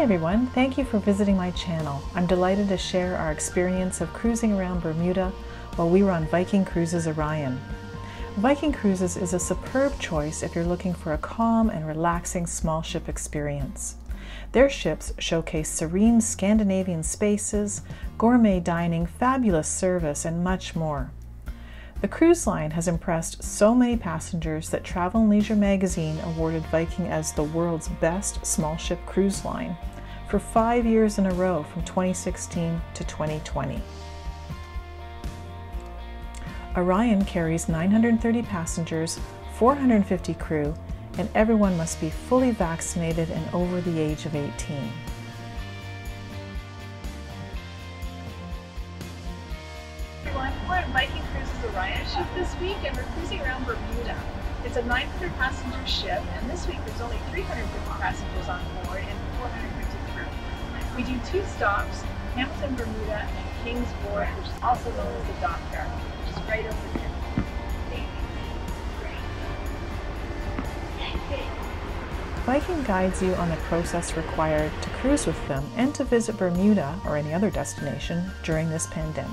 everyone, thank you for visiting my channel. I'm delighted to share our experience of cruising around Bermuda while we were on Viking Cruises Orion. Viking Cruises is a superb choice if you're looking for a calm and relaxing small ship experience. Their ships showcase serene Scandinavian spaces, gourmet dining, fabulous service, and much more. The cruise line has impressed so many passengers that Travel and Leisure magazine awarded Viking as the world's best small ship cruise line for 5 years in a row from 2016 to 2020. Orion carries 930 passengers, 450 crew, and everyone must be fully vaccinated and over the age of 18. We're at Viking Cruises Orion ship this week and we're cruising around Bermuda. It's a 900 passenger ship and this week there's only 350 passengers on board and 450 crew. We do 2 stops, Hamilton, Bermuda and King's Wharf, which is also known as the Dockyard, which is right over here. Viking guides you on the process required to cruise with them and to visit Bermuda or any other destination during this pandemic.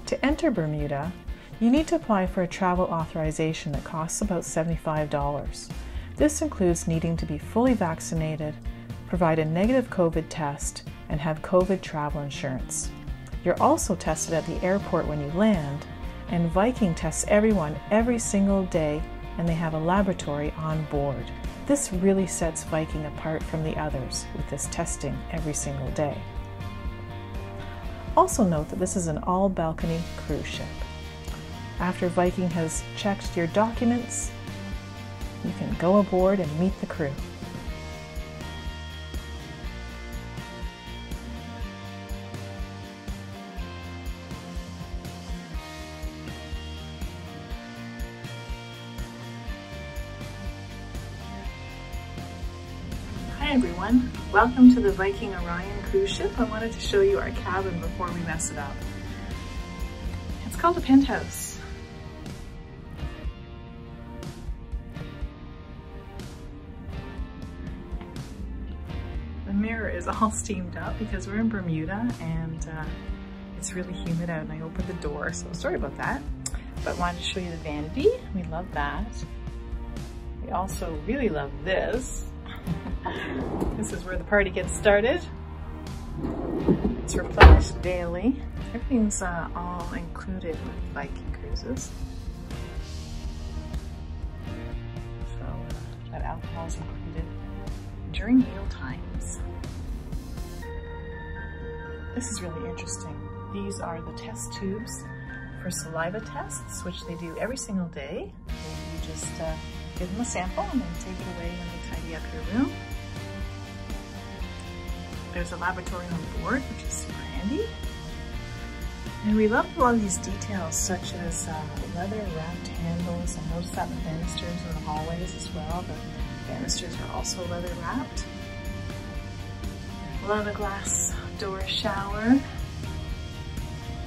To enter Bermuda, you need to apply for a travel authorization that costs about $75. This includes needing to be fully vaccinated, provide a negative COVID test, and have COVID travel insurance. You're also tested at the airport when you land, and Viking tests everyone every single day, and they have a laboratory on board. This really sets Viking apart from the others with this testing every single day. Also note that this is an all-balcony cruise ship. After Viking has checked your documents, you can go aboard and meet the crew. Hi everyone, welcome to the Viking Orion cruise ship. I wanted to show you our cabin before we mess it up. It's called a Penthouse. The mirror is all steamed up because we're in Bermuda and it's really humid out and I opened the door, so sorry about that. But I wanted to show you the vanity. We love that. We also really love this. This is where the party gets started. It's replenished daily. Everything's all included with Viking Cruises. So that alcohol is included during meal times. This is really interesting. These are the test tubes for saliva tests, which they do every single day. You just give them a sample and then take it away when they tidy up your room. There's a laboratory on board, which is super handy. And we love a lot of these details, such as leather wrapped handles. I noticed that in the banisters in the hallways as well. The banisters are also leather wrapped. Love a glass door shower.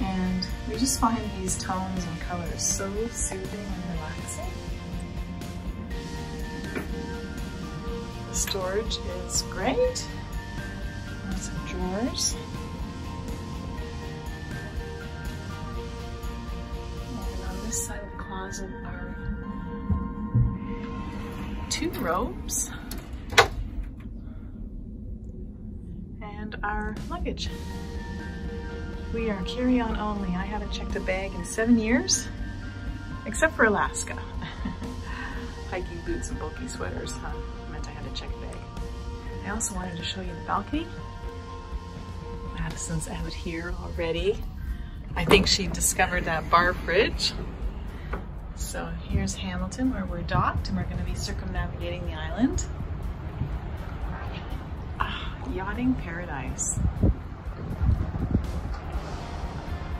And we just find these tones and colors so soothing and relaxing. The storage is great. Some drawers. And on this side of the closet are 2 robes and our luggage. We are carry-on only. I haven't checked a bag in 7 years, except for Alaska. Hiking boots and bulky sweaters meant I had to check a bag. I also wanted to show you the balcony. Madison's out here already. I think she discovered that bar fridge. So here's Hamilton where we're docked and we're going to be circumnavigating the island. Yachting paradise.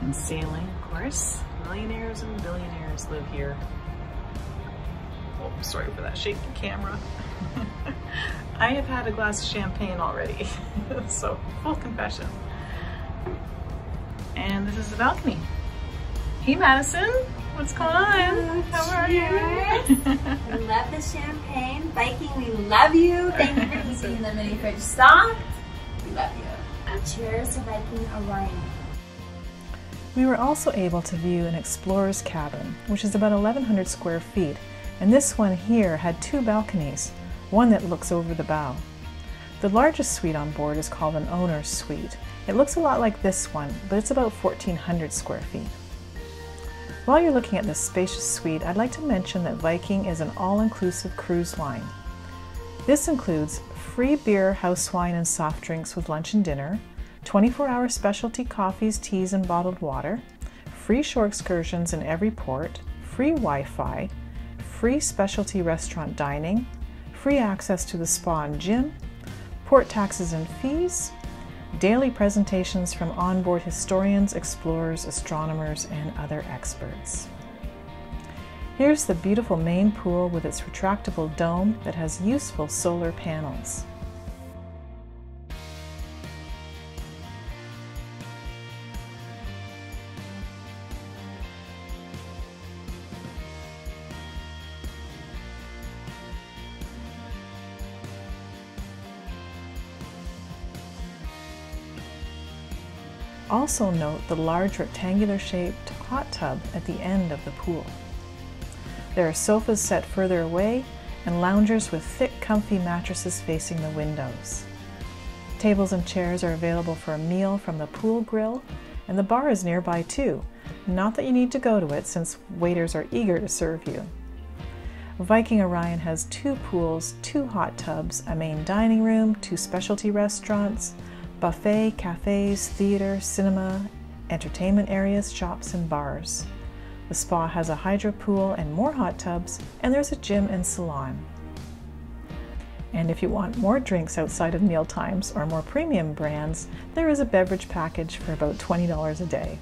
And sailing, of course. Millionaires and billionaires live here. Oh, sorry for that shaky camera. I have had a glass of champagne already, so full confession. And this is the balcony. Hey Madison, What's going on? How are you? I love the champagne. Viking, we love you. Thank you for keeping the mini fridge stocked. We love you. Cheers to Viking Orion. We were also able to view an explorer's cabin, which is about 1,100 square feet, and this one here had 2 balconies, one that looks over the bow. The largest suite on board is called an owner's suite. It looks a lot like this one, but it's about 1,400 square feet. While you're looking at this spacious suite, I'd like to mention that Viking is an all-inclusive cruise line. This includes free beer, house wine, and soft drinks with lunch and dinner, 24-hour specialty coffees, teas, and bottled water, free shore excursions in every port, free Wi-Fi, free specialty restaurant dining, free access to the spa and gym, port taxes and fees, daily presentations from onboard historians, explorers, astronomers, and other experts. Here's the beautiful main pool with its retractable dome that has useful solar panels. Also note the large rectangular-shaped hot tub at the end of the pool. There are sofas set further away and loungers with thick, comfy mattresses facing the windows. Tables and chairs are available for a meal from the pool grill, and the bar is nearby too. Not that you need to go to it, since waiters are eager to serve you. Viking Orion has 2 pools, 2 hot tubs, a main dining room, 2 specialty restaurants, buffet, cafes, theater, cinema, entertainment areas, shops, and bars. The spa has a hydro pool and more hot tubs, and there's a gym and salon. And if you want more drinks outside of meal times or more premium brands, there is a beverage package for about $20 a day.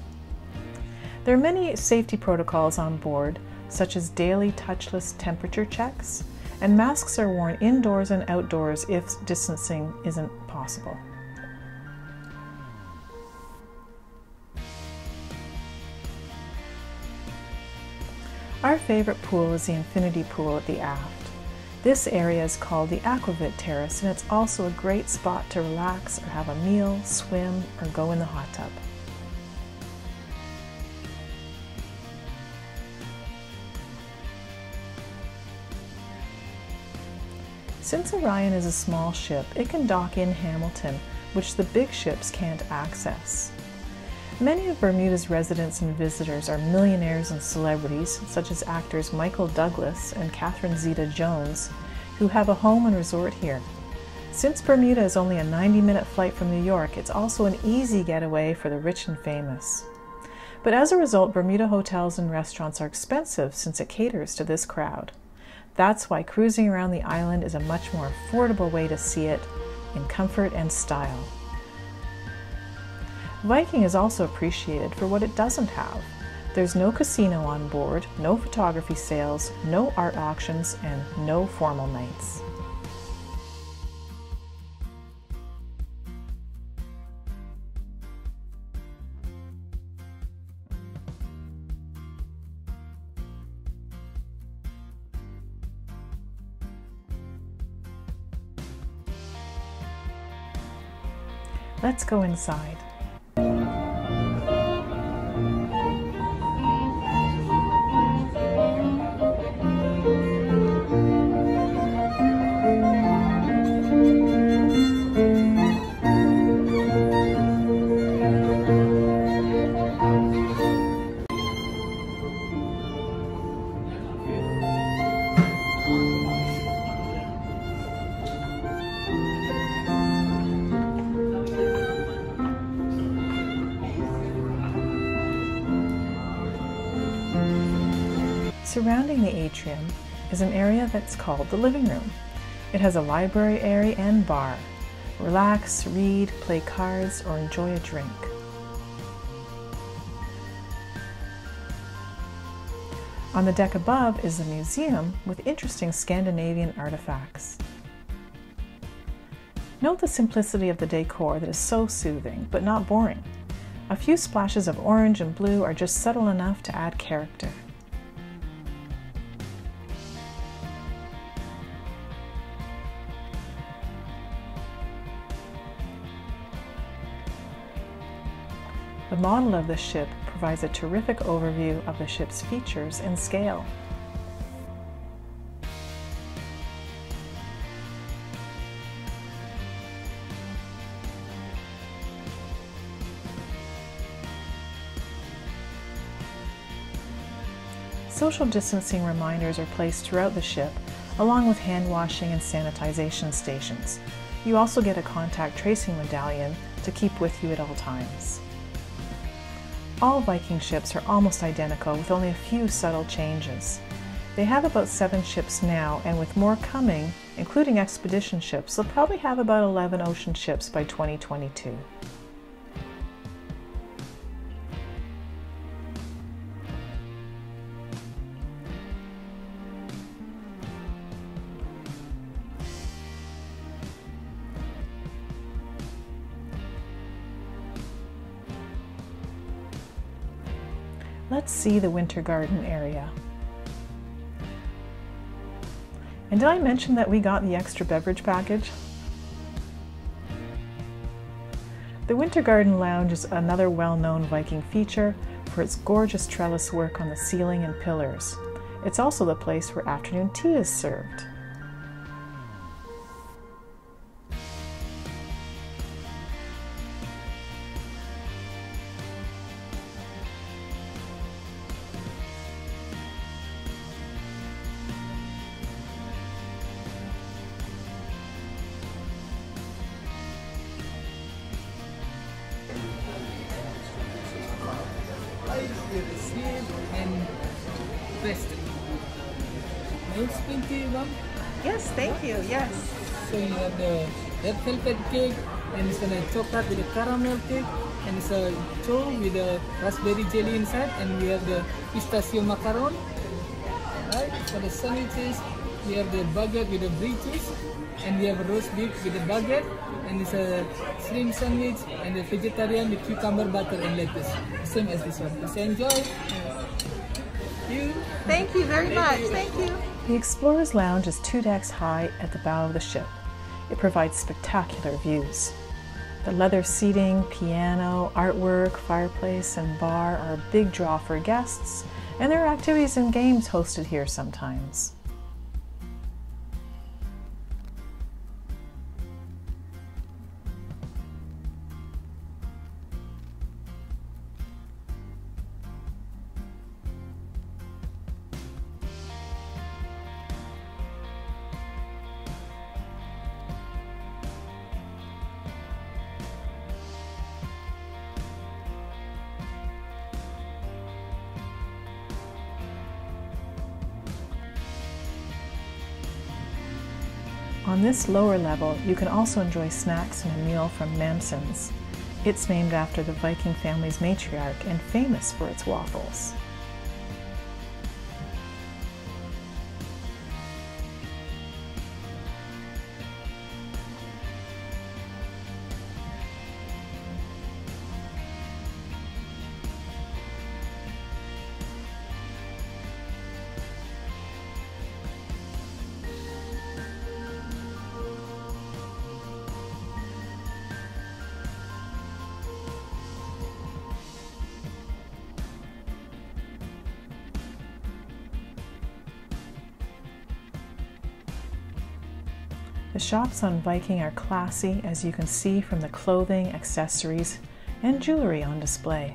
There are many safety protocols on board, such as daily touchless temperature checks, and masks are worn indoors and outdoors if distancing isn't possible. Our favorite pool is the infinity pool at the aft. This area is called the Aquavit Terrace, and it's also a great spot to relax or have a meal, swim, or go in the hot tub. Since Orion is a small ship, it can dock in Hamilton, which the big ships can't access. Many of Bermuda's residents and visitors are millionaires and celebrities, such as actors Michael Douglas and Catherine Zeta-Jones, who have a home and resort here. Since Bermuda is only a 90-minute flight from New York, it's also an easy getaway for the rich and famous. But as a result, Bermuda hotels and restaurants are expensive since it caters to this crowd. That's why cruising around the island is a much more affordable way to see it in comfort and style. Viking is also appreciated for what it doesn't have. There's no casino on board, no photography sales, no art auctions, and no formal nights. Let's go inside. Surrounding the atrium is an area that's called the living room. It has a library area and bar. Relax, read, play cards, or enjoy a drink. On the deck above is a museum with interesting Scandinavian artifacts. Note the simplicity of the decor that is so soothing, but not boring. A few splashes of orange and blue are just subtle enough to add character. The model of the ship provides a terrific overview of the ship's features and scale. Social distancing reminders are placed throughout the ship, along with hand washing and sanitization stations. You also get a contact tracing medallion to keep with you at all times. All Viking ships are almost identical, with only a few subtle changes. They have about 7 ships now, and with more coming, including expedition ships, they'll probably have about 11 ocean ships by 2022. Let's see the winter garden area. And did I mention that we got the extra beverage package? The Winter Garden Lounge is another well-known Viking feature for its gorgeous trellis work on the ceiling and pillars. It's also the place where afternoon tea is served. And rest. May I explain to you, Mom? Yes, thank you. Yes. So you have the red velvet cake, and it's a chocolate with a caramel cake, and it's a chow with a raspberry jelly inside, and we have the pistachio macaron. Right? For the sandwiches, we have the baguette with the brie cheese, and we have a roast beef with the baguette, and it's a shrimp sandwich, and the vegetarian with cucumber, butter, and lettuce. Same as this one. So enjoy. Thank you very much. Thank you. The Explorer's Lounge is 2 decks high at the bow of the ship. It provides spectacular views. The leather seating, piano, artwork, fireplace, and bar are a big draw for guests, and there are activities and games hosted here sometimes. On this lower level, you can also enjoy snacks and a meal from Mamson's. It's named after the Viking family's matriarch and famous for its waffles. The shops on Viking are classy, as you can see from the clothing, accessories, and jewelry on display.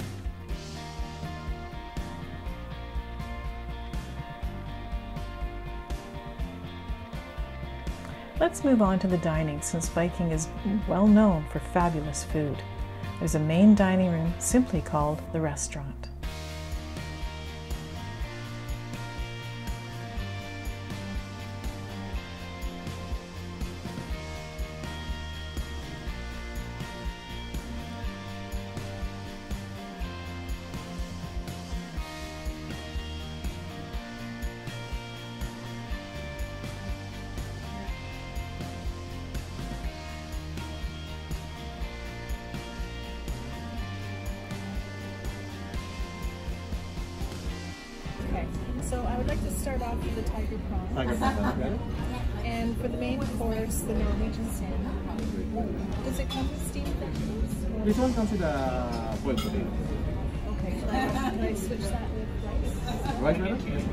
Let's move on to the dining, since Viking is well known for fabulous food. There's a main dining room simply called the restaurant. Okay, so I would like to start off with the tiger prawn. And for the main course, the Norwegian salmon. Does it come with steamed vegetables? This one comes with a boiled potato. Okay, can I switch that with rice? Right, madam? Yes,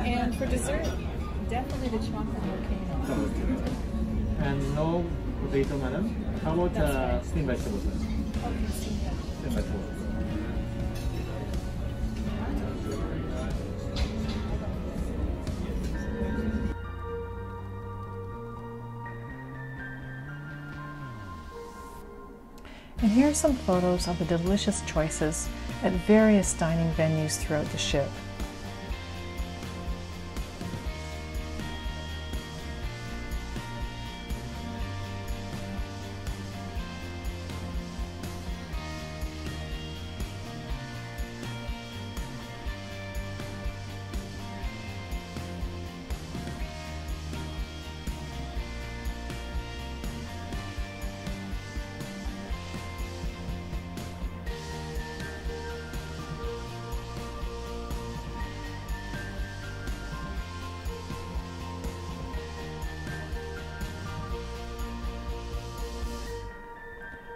And for dessert, definitely the chocolate volcano. please. And no potato, madam. How about steamed vegetables, madam? Okay, see that. Steamed vegetables. And here are some photos of the delicious choices at various dining venues throughout the ship.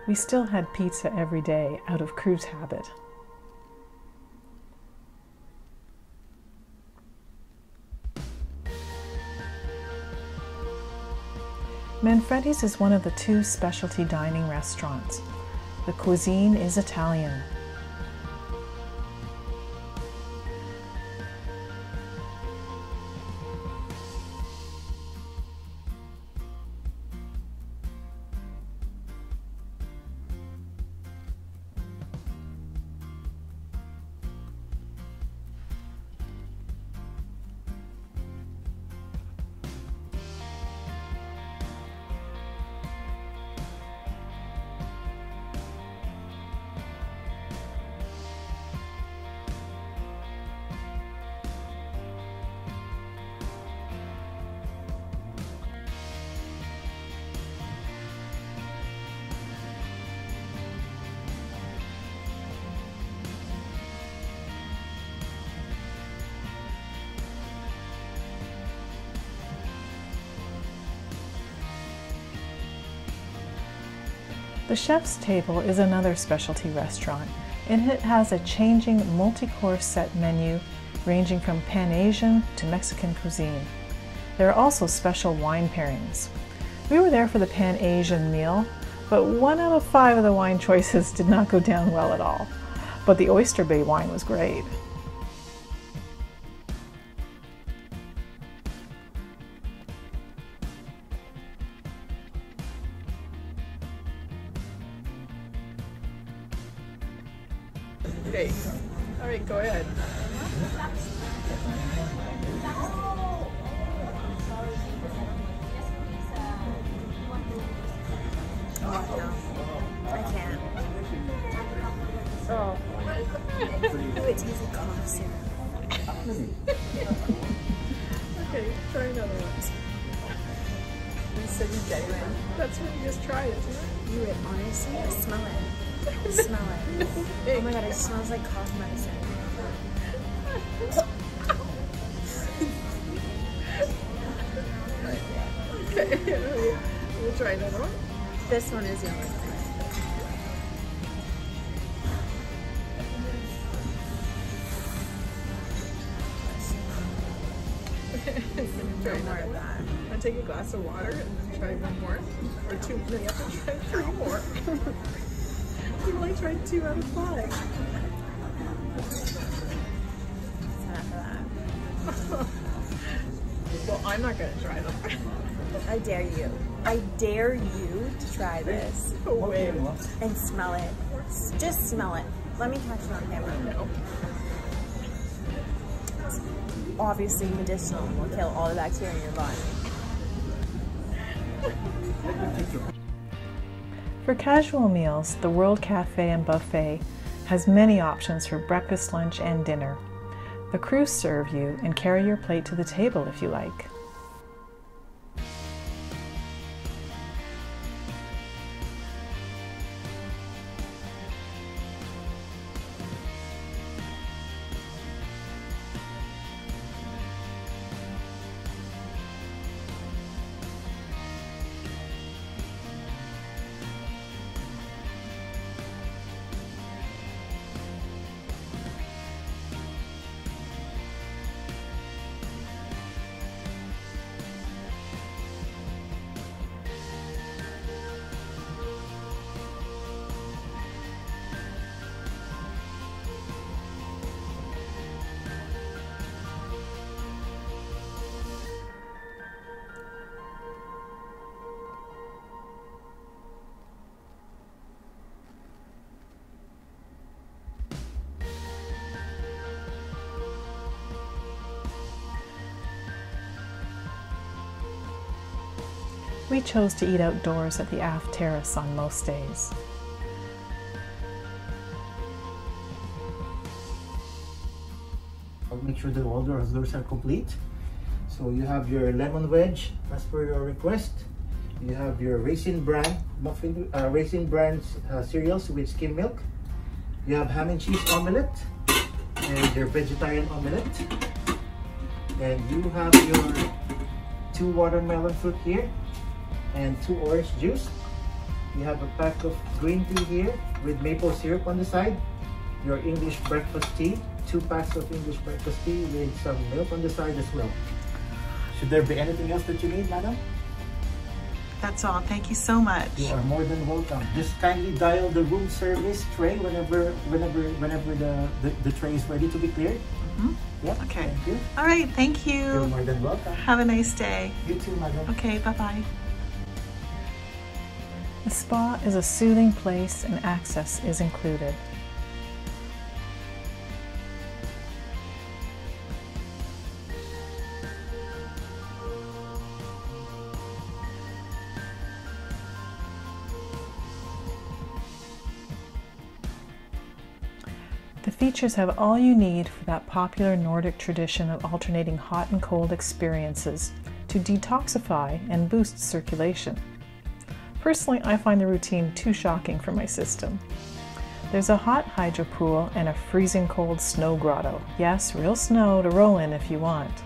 We still had pizza every day out of cruise habit. Manfredi's is one of the 2 specialty dining restaurants. The cuisine is Italian. The Chef's Table is another specialty restaurant, and it has a changing multi-course set menu ranging from Pan-Asian to Mexican cuisine. There are also special wine pairings. We were there for the Pan-Asian meal, but 1 out of 5 of the wine choices did not go down well at all. But the Oyster Bay wine was great. Okay. All right, go ahead. Oh, no. I can't. Oh. Ooh, it tastes like cough syrup. Okay, try another one. So you genuine. That's when you just try it, isn't it? You would honestly smell it. Smell it. Oh my god, it smells like cough medicine. Okay, we'll try another one. This one is yummy. Try more of that. I take a glass of water and then try one more, or 2. Then you have to try 3 more. You've only tried 2 out of 5. It's enough of that. Well, I'm not gonna try them. I dare you. I dare you to try this No way. and smell it. Just smell it. Let me touch it on camera. No. It's obviously medicinal and will kill all the bacteria in your body. For casual meals, the World Cafe and Buffet has many options for breakfast, lunch, and dinner. The crew serve you and carry your plate to the table if you like. We chose to eat outdoors at the aft terrace on most days. I'll make sure that all doors are complete. So you have your lemon wedge as per your request. You have your raisin bran cereals with skim milk. You have ham and cheese omelette and your vegetarian omelette. And you have your 2 watermelon fruit here and 2 orange juice. You have a pack of green tea here with maple syrup on the side. Your English breakfast tea, 2 packs of English breakfast tea with some milk on the side as well. Should there be anything else that you need, madam? That's all. Thank you so much. You are more than welcome. Just kindly dial the room service tray whenever the tray is ready to be cleared. Mm-hmm. Yeah. Okay. Thank you. All right. Thank you. You're more than welcome. Have a nice day. You too, madam. Okay. Bye-bye. The spa is a soothing place and access is included. The features have all you need for that popular Nordic tradition of alternating hot and cold experiences to detoxify and boost circulation. Personally, I find the routine too shocking for my system. There's a hot hydro pool and a freezing cold snow grotto. Yes, real snow to roll in if you want.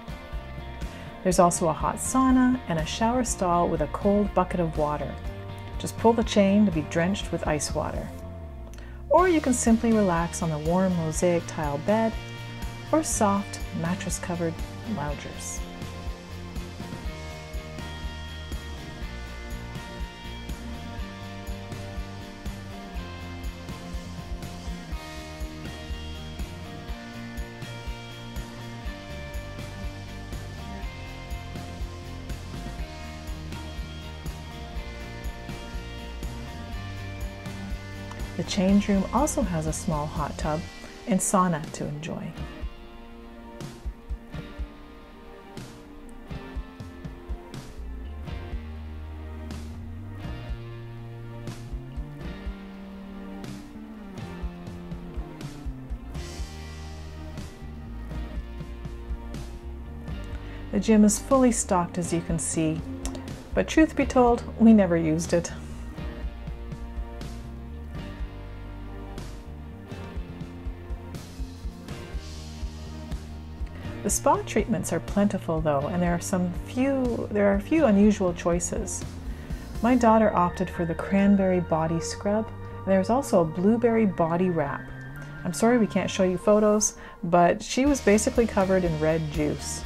There's also a hot sauna and a shower stall with a cold bucket of water. Just pull the chain to be drenched with ice water. Or you can simply relax on the warm mosaic tile bed or soft mattress-covered loungers. The change room also has a small hot tub and sauna to enjoy. The gym is fully stocked, as you can see, but truth be told, we never used it. The spa treatments are plentiful though, and there are a few unusual choices. My daughter opted for the cranberry body scrub, and there's also a blueberry body wrap. I'm sorry we can't show you photos, but she was basically covered in red juice.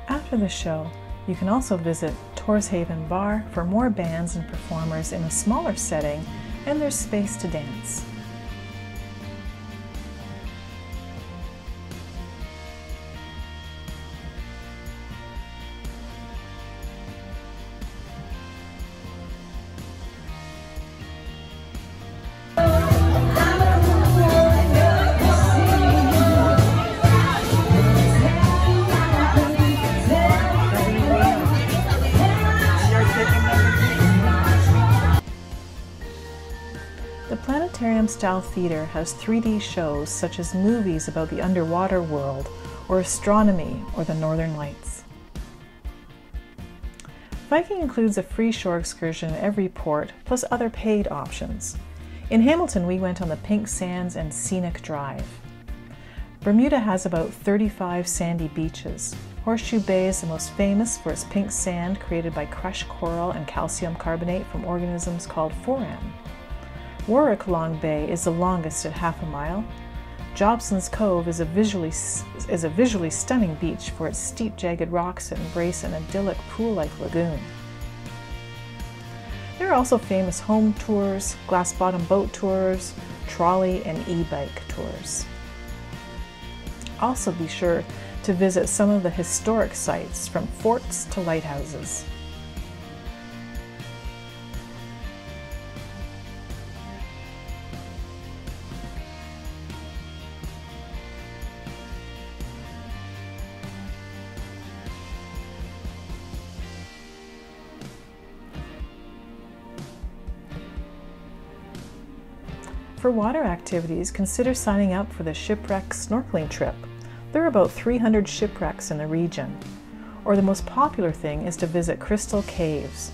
After the show, you can also visit Torshaven Bar for more bands and performers in a smaller setting, and there's space to dance. The planetarium-style theater has 3D shows such as movies about the underwater world, or astronomy, or the Northern Lights. Viking includes a free shore excursion at every port, plus other paid options. In Hamilton, we went on the Pink Sands and Scenic Drive. Bermuda has about 35 sandy beaches. Horseshoe Bay is the most famous for its pink sand created by crushed coral and calcium carbonate from organisms called foran. Warwick Long Bay is the longest at half a mile. Jobson's Cove is a visually stunning beach for its steep, jagged rocks that embrace an idyllic pool-like lagoon. There are also famous home tours, glass-bottom boat tours, trolley, and e-bike tours. Also be sure to visit some of the historic sites, from forts to lighthouses. For water activities, consider signing up for the shipwreck snorkeling trip. There are about 300 shipwrecks in the region. Or the most popular thing is to visit Crystal Caves.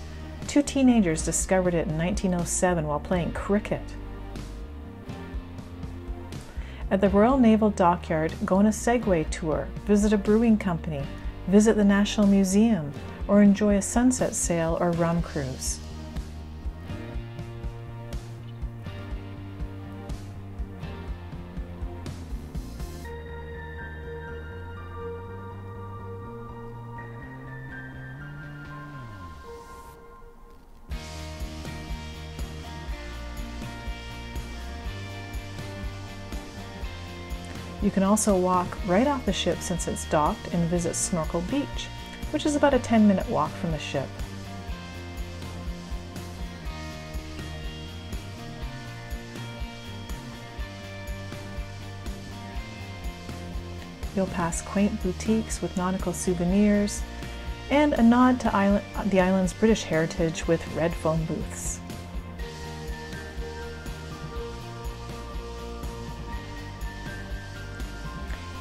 2 teenagers discovered it in 1907 while playing cricket. At the Royal Naval Dockyard, go on a Segway tour, visit a brewing company, visit the National Museum, or enjoy a sunset sail or rum cruise. You can also walk right off the ship since it's docked and visit Snorkel Beach, which is about a 10-minute walk from the ship. You'll pass quaint boutiques with nautical souvenirs and a nod to the island's British heritage with red phone booths.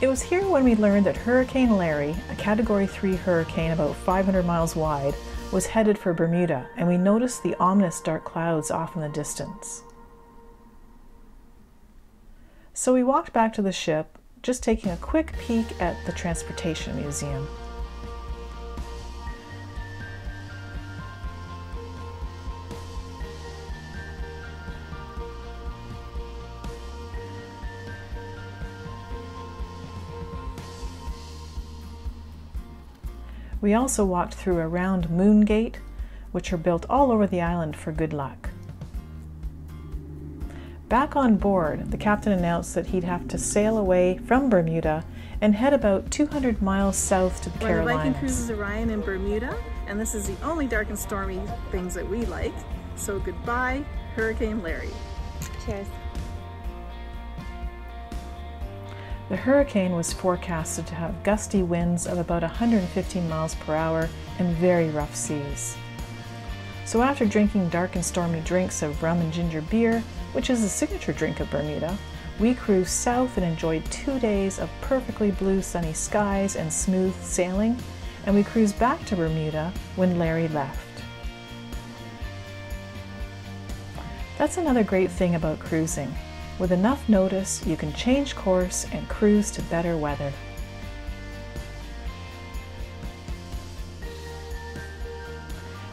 It was here when we learned that Hurricane Larry, a Category 3 hurricane about 500 miles wide, was headed for Bermuda, and we noticed the ominous dark clouds off in the distance. So we walked back to the ship, just taking a quick peek at the Transportation Museum. We also walked through a round moon gate, which are built all over the island for good luck. Back on board, the captain announced that he'd have to sail away from Bermuda and head about 200 miles south to the Carolinas. We're on the Viking Cruises Orion in Bermuda, and this is the only dark and stormy things that we like. So goodbye, Hurricane Larry. Cheers. The hurricane was forecasted to have gusty winds of about 115 miles per hour and very rough seas. So after drinking dark and stormy drinks of rum and ginger beer, which is the signature drink of Bermuda, we cruised south and enjoyed 2 days of perfectly blue sunny skies and smooth sailing, and we cruised back to Bermuda when Larry left. That's another great thing about cruising. With enough notice, you can change course and cruise to better weather.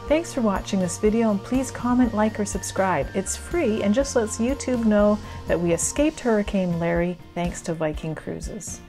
Thanks for watching this video, and please comment, like, or subscribe. It's free and just lets YouTube know that we escaped Hurricane Larry thanks to Viking Cruises.